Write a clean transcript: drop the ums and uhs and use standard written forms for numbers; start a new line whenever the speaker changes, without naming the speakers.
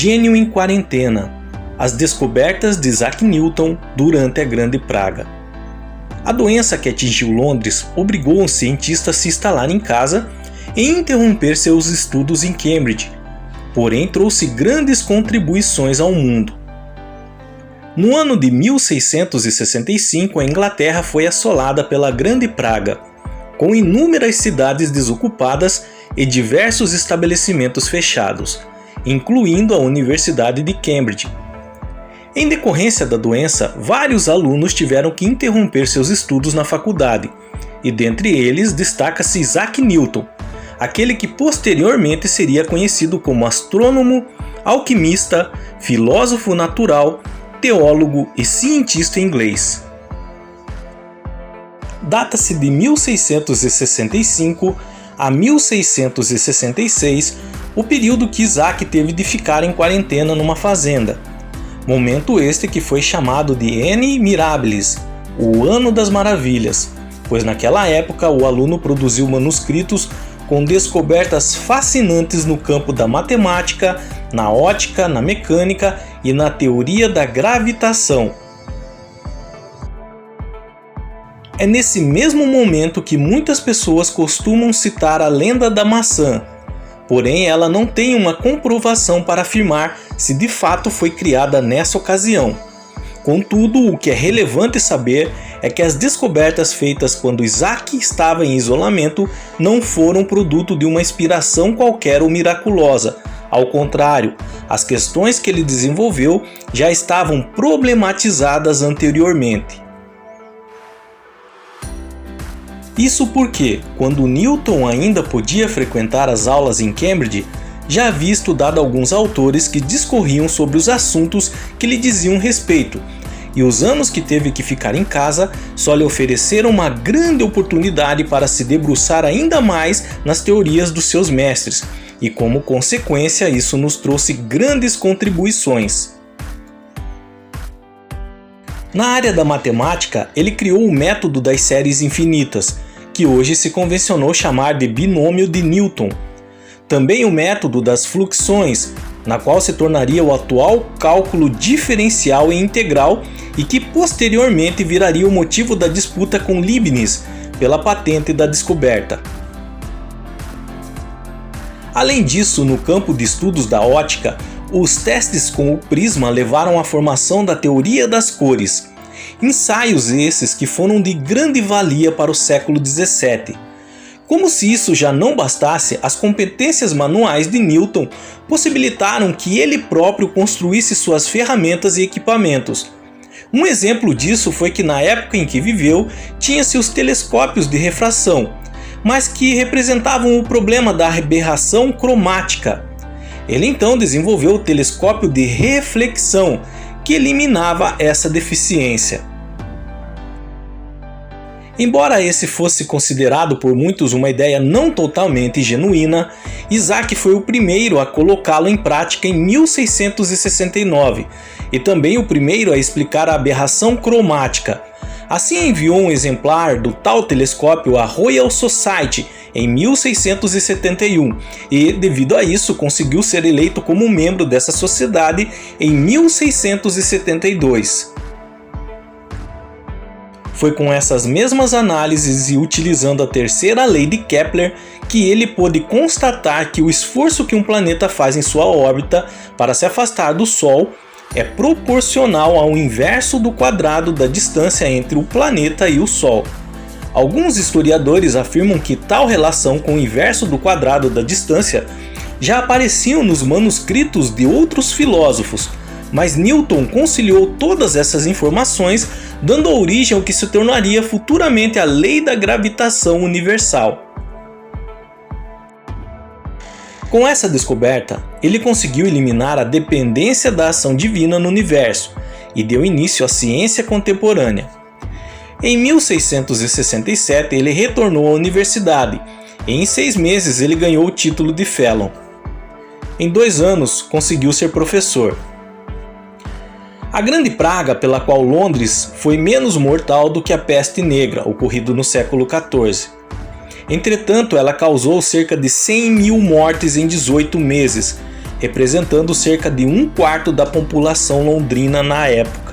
Gênio em quarentena. As descobertas de Isaac Newton durante a Grande Praga. A doença que atingiu Londres obrigou um cientista a se instalar em casa e interromper seus estudos em Cambridge, porém trouxe grandes contribuições ao mundo. No ano de 1665, a Inglaterra foi assolada pela Grande Praga, com inúmeras cidades desocupadas e diversos estabelecimentos fechados, incluindo a Universidade de Cambridge. Em decorrência da doença, vários alunos tiveram que interromper seus estudos na faculdade, e dentre eles destaca-se Isaac Newton, aquele que posteriormente seria conhecido como astrônomo, alquimista, filósofo natural, teólogo e cientista inglês. Data-se de 1665 a 1666, o período que Isaac teve de ficar em quarentena numa fazenda. Momento este que foi chamado de Anni Mirabilis, o Ano das Maravilhas, pois naquela época o aluno produziu manuscritos com descobertas fascinantes no campo da matemática, na ótica, na mecânica e na teoria da gravitação. É nesse mesmo momento que muitas pessoas costumam citar a lenda da maçã, porém ela não tem uma comprovação para afirmar se de fato foi criada nessa ocasião. Contudo, o que é relevante saber é que as descobertas feitas quando Isaac estava em isolamento não foram produto de uma inspiração qualquer ou miraculosa. Ao contrário, as questões que ele desenvolveu já estavam problematizadas anteriormente. Isso porque, quando Newton ainda podia frequentar as aulas em Cambridge, já havia estudado alguns autores que discorriam sobre os assuntos que lhe diziam respeito, e os anos que teve que ficar em casa só lhe ofereceram uma grande oportunidade para se debruçar ainda mais nas teorias dos seus mestres, e como consequência isso nos trouxe grandes contribuições. Na área da matemática, ele criou o método das séries infinitas, que hoje se convencionou chamar de binômio de Newton. Também o método das fluxões, na qual se tornaria o atual cálculo diferencial e integral e que posteriormente viraria o motivo da disputa com Leibniz pela patente da descoberta. Além disso, no campo de estudos da ótica, os testes com o prisma levaram à formação da teoria das cores. Ensaios esses que foram de grande valia para o século XVII. Como se isso já não bastasse, as competências manuais de Newton possibilitaram que ele próprio construísse suas ferramentas e equipamentos. Um exemplo disso foi que na época em que viveu, tinha-se os telescópios de refração, mas que representavam o problema da aberração cromática. Ele então desenvolveu o telescópio de reflexão, que eliminava essa deficiência. Embora esse fosse considerado por muitos uma ideia não totalmente genuína, Isaac foi o primeiro a colocá-lo em prática em 1669 e também o primeiro a explicar a aberração cromática. Assim enviou um exemplar do tal telescópio à Royal Society em 1671 e, devido a isso, conseguiu ser eleito como membro dessa sociedade em 1672. Foi com essas mesmas análises e utilizando a terceira lei de Kepler que ele pôde constatar que o esforço que um planeta faz em sua órbita para se afastar do Sol é proporcional ao inverso do quadrado da distância entre o planeta e o Sol. Alguns historiadores afirmam que tal relação com o inverso do quadrado da distância já apareciam nos manuscritos de outros filósofos, mas Newton conciliou todas essas informações, dando origem ao que se tornaria futuramente a lei da gravitação universal. Com essa descoberta, ele conseguiu eliminar a dependência da ação divina no universo e deu início à ciência contemporânea. Em 1667 ele retornou à universidade e em 6 meses ele ganhou o título de Fellow. Em 2 anos conseguiu ser professor. A Grande Praga, pela qual Londres foi menos mortal do que a peste negra, ocorrido no século XIV. Entretanto, ela causou cerca de 100.000 mortes em 18 meses, representando cerca de 1/4 da população londrina na época.